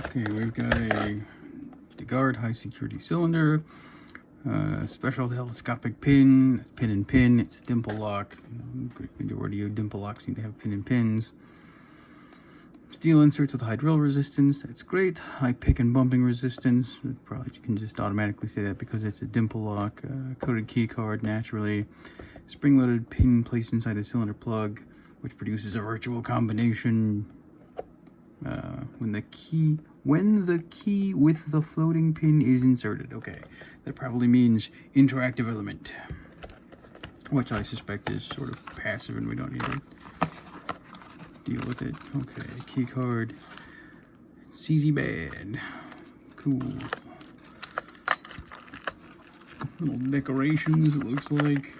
Okay, we've got a DeGuard high security cylinder, special telescopic pin, pin and pin. It's a dimple lock. Majority of dimple locks seem to have pin and pins. Steel inserts with high drill resistance. That's great. High pick and bumping resistance. Probably you can just automatically say that because it's a dimple lock. Coated key card naturally. Spring-loaded pin placed inside the cylinder plug, which produces a virtual combination. When the key with the floating pin is inserted. Okay, that probably means interactive element, which I suspect is sort of passive and we don't need to deal with it. Okay, key card, CZ band, cool. Little decorations, it looks like.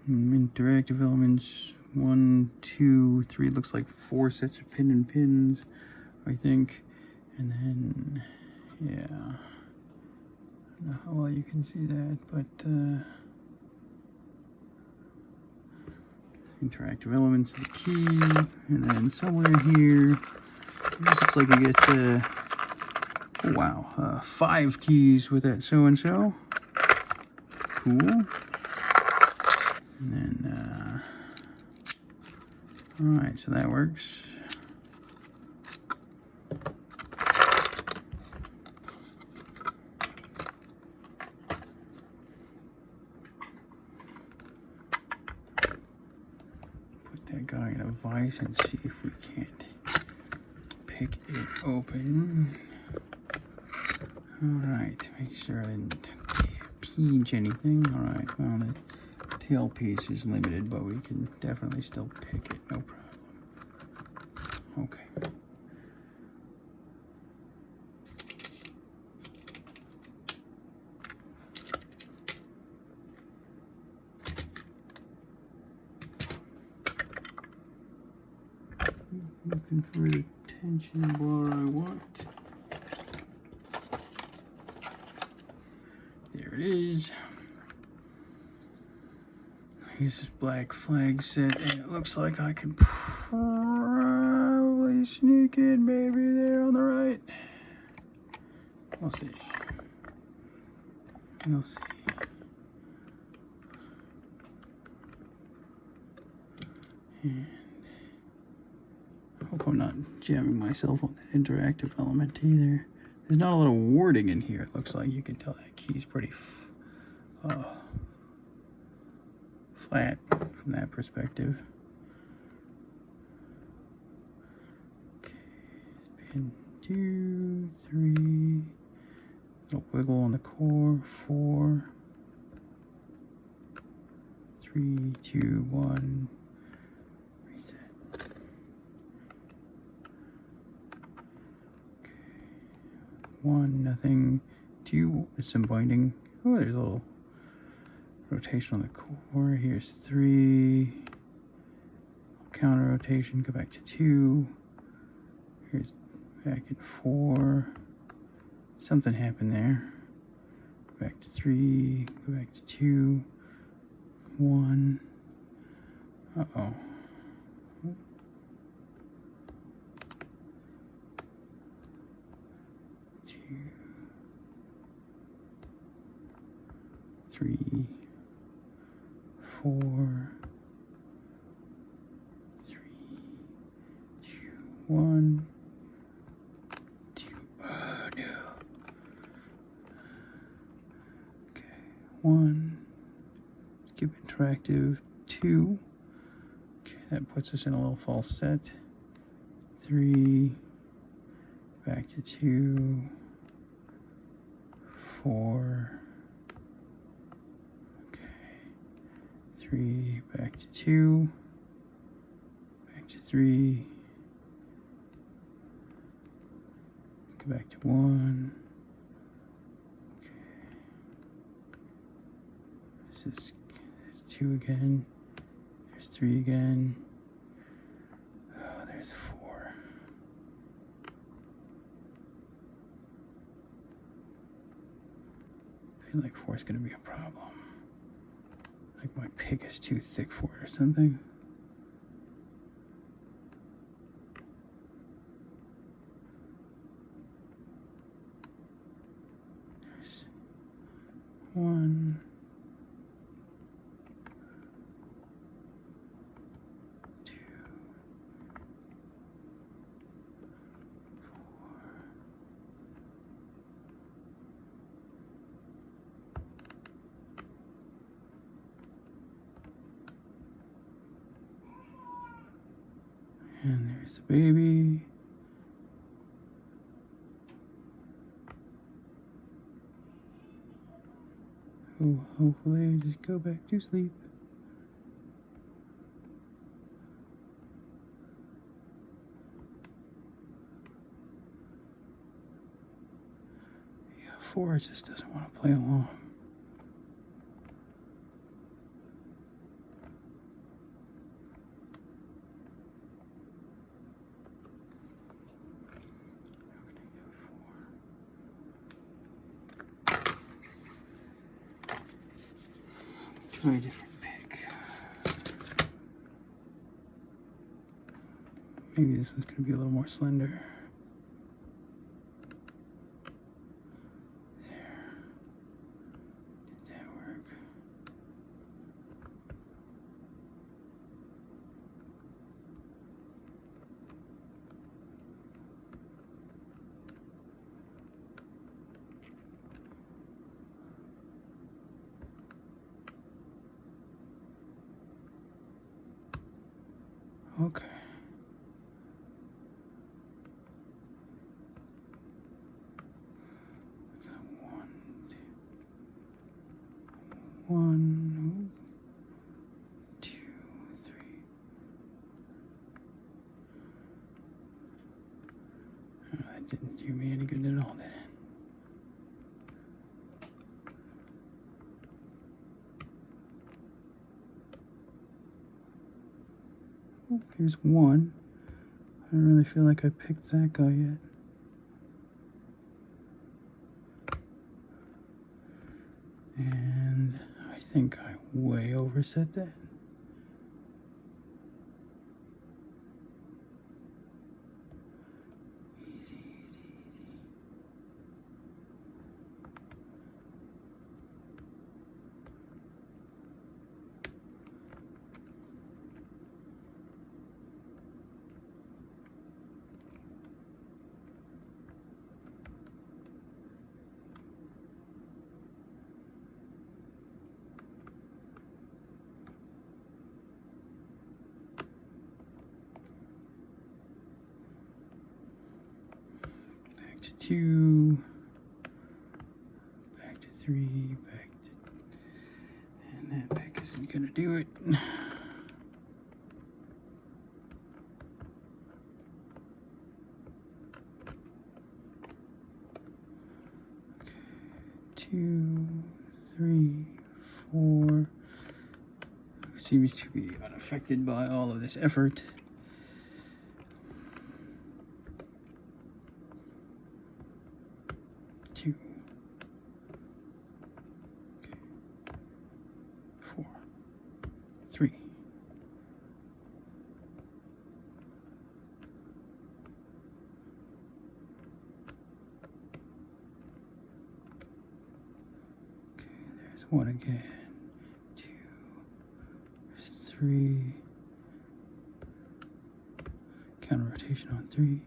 Interactive elements, 1, 2, 3, looks like 4 sets of pin and pins, I think. And then, yeah, I don't know how well you can see that, but interactive elements, the key, and then somewhere here, it looks like you get, oh wow, 5 keys with that so-and-so. Cool. And then, alright, so that works. Put that guy in a vise and see if we can't pick it open. Alright, make sure I didn't pinch anything. Alright, well, the tail piece is limited, but we can definitely still pick it, no problem. Okay. Looking for the tension bar I want. There it is. Use this black flag set, and it looks like I can probably sneak in maybe there on the right. We'll see. We'll see. And I hope I'm not jamming myself on that interactive element either. There's not a lot of wording in here. It looks like you can tell that key's pretty flat from that perspective. Okay, pin 2, 3, little wiggle on the core, 4, 3, 2, 1, reset. Okay, 1, nothing, 2, with some binding. Oh, there's a little rotation on the core. Here's 3. Counter rotation. Go back to 2. Here's back at 4. Something happened there. Go back to 3. Go back to 2. 1. Uh-oh. 2. 3. 4, 3, 2, 1, 2, no. Okay, 1, skip interactive, 2, okay, that puts us in a little false set, 3, back to 2, 4, 3, back to 2, back to 3, go back to 1. Okay. There's 2 again, there's 3 again, oh, there's 4. I feel like 4 is going to be a problem. Like my my pick is too thick for it or something. There's one. And there's the baby. Oh, hopefully just go back to sleep. Yeah, 4 just doesn't want to play along. Try a different pick. Maybe this one's going to be a little more slender. There. Did that work? Okay. One, two, three. Oh, that didn't do me any good at all, did it? Oh, here's one. I don't really feel like I picked that guy yet. And I think I way overset that. Easy, easy, easy. Back to 2, back to 3, back to, and that pick isn't gonna do it. Okay, 2, 3, 4. Seems to be unaffected by all of this effort. Two. Okay. 4, 3. Okay, there's one again. 2, 3. Counter rotation on 3.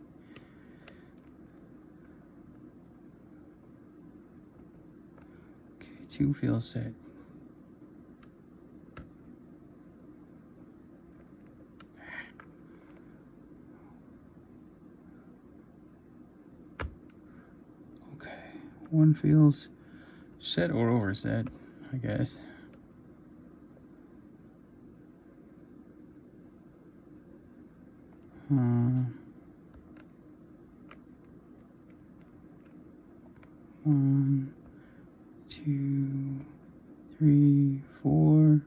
Okay, 2 feels set. Okay, 1 feels set or overset, I guess. One, 2, 3, 4.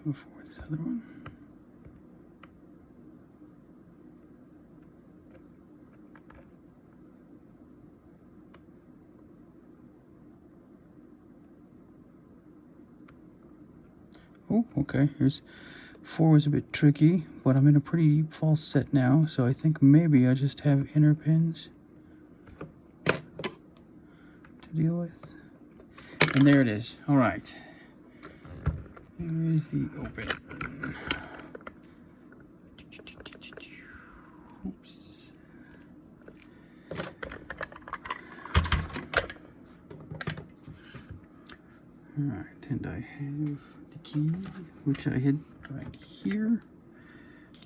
before this other one. Oh, okay, here's 4 was a bit tricky, but I'm in a pretty deep false set now, so I think maybe I just have inner pins to deal with. And there it is. All right. Here's the open. Oops. All right, and I have the key, which I hid right here,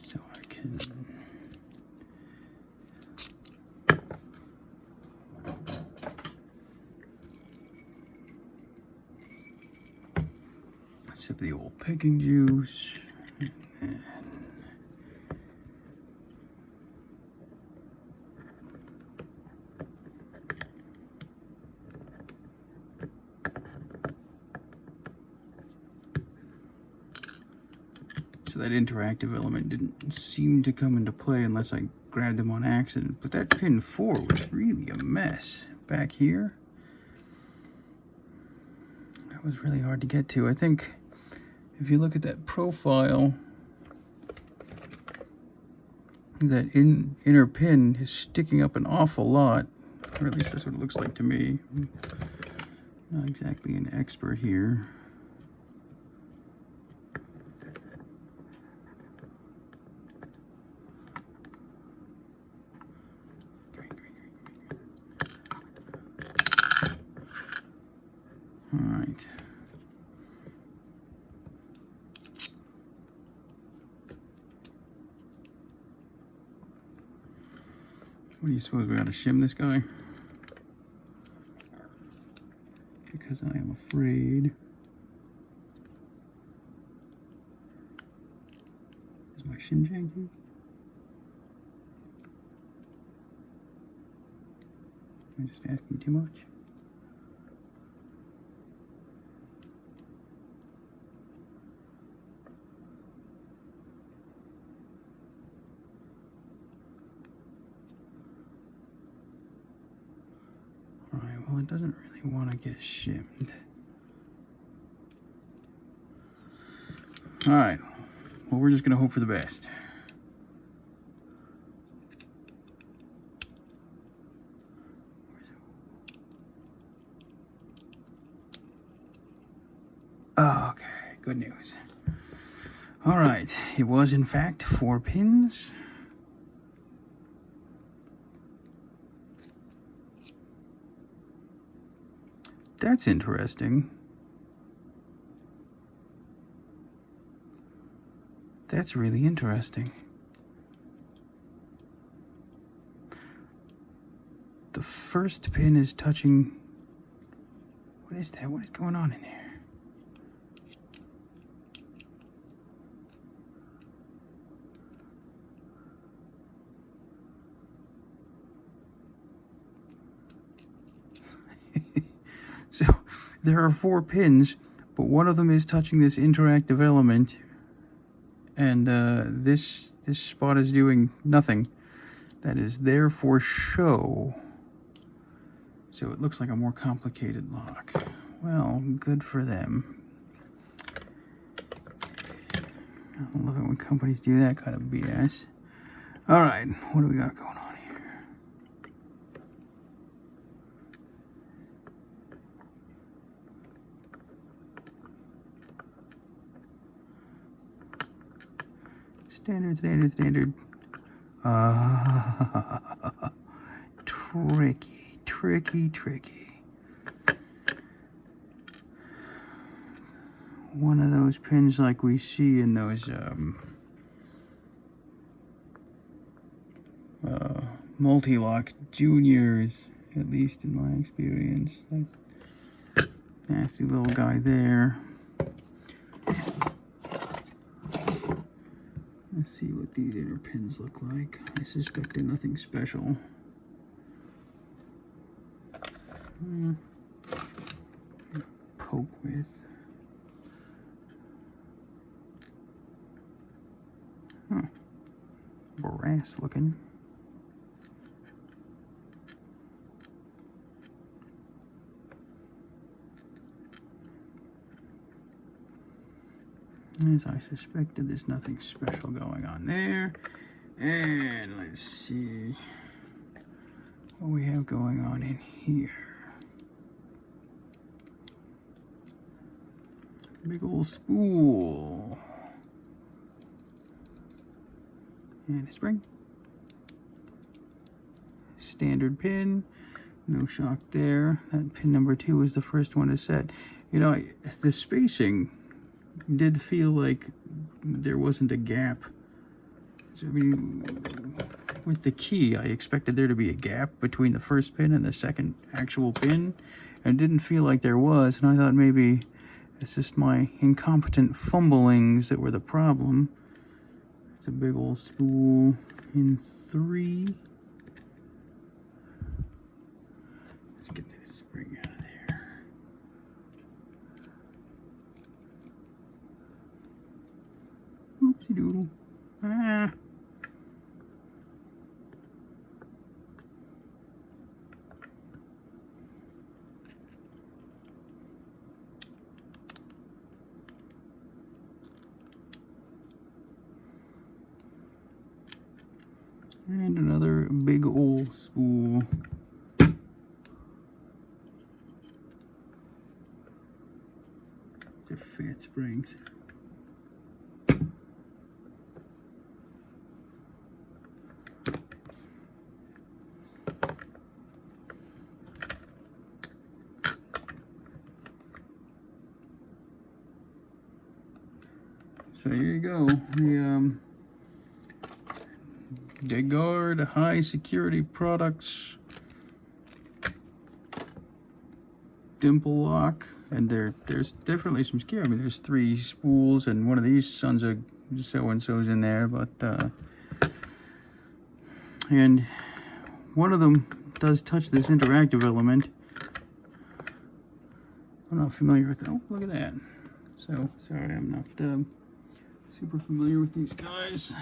so I can sip the old picking juice, and then so that interactive element didn't seem to come into play unless I grabbed them on accident. But that pin 4 was really a mess back here. That was really hard to get to. I think if you look at that profile, that inner pin is sticking up an awful lot, or at least that's what it looks like to me. I'm not exactly an expert here. All right. What do you suppose we ought to shim this guy? Because I am afraid. Is my shim janky? Am I just asking too much? Alright, well, it doesn't really want to get shimmed. Alright, well, we're just going to hope for the best. Oh, okay, good news. Alright, it was in fact 4 pins. That's interesting. That's really interesting. The first pin is touching... What is that? What is going on in there? So there are 4 pins, but one of them is touching this interactive element, and this spot is doing nothing. That is there for show. So it looks like a more complicated lock. Well, good for them. I love it when companies do that kind of BS. All right, what do we got going on here? Standard. Tricky. One of those pins like we see in those multi-lock juniors, at least in my experience. That nasty little guy there. Let's see what these inner pins look like. I suspect they're nothing special. Poke with. Huh. Brass looking. As I suspected, there's nothing special going on there. And let's see what we have going on in here. Big old spool. And a spring. Standard pin. No shock there. That pin number 2 was the first one to set. You know, the spacing did feel like there wasn't a gap. So, I mean, with the key, I expected there to be a gap between the first pin and the second actual pin. And it didn't feel like there was, and I thought maybe it's just my incompetent fumblings that were the problem. It's a big old spool in 3. Let's get that spring out of there. Oopsie doodle. Ah. And another big old spool. They're fat springs. So here you go. The Guard High Security Products dimple lock, and there's definitely some scare. I mean, there's 3 spools, and one of these sons of so-and-so's in there, but and one of them does touch this interactive element. I'm not familiar with that. Oh, look at that. So, sorry, I'm not super familiar with these guys.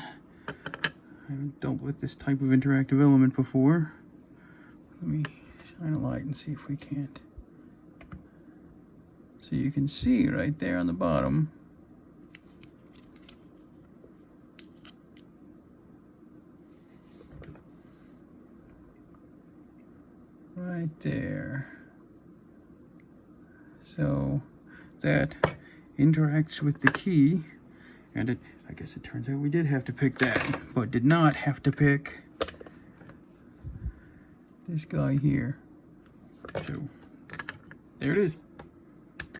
I haven't dealt with this type of interactive element before. Let me shine a light and see if we can't. So you can see right there on the bottom. Right there. So that interacts with the key, and I guess it turns out we did have to pick that, but did not have to pick this guy here. So there it is.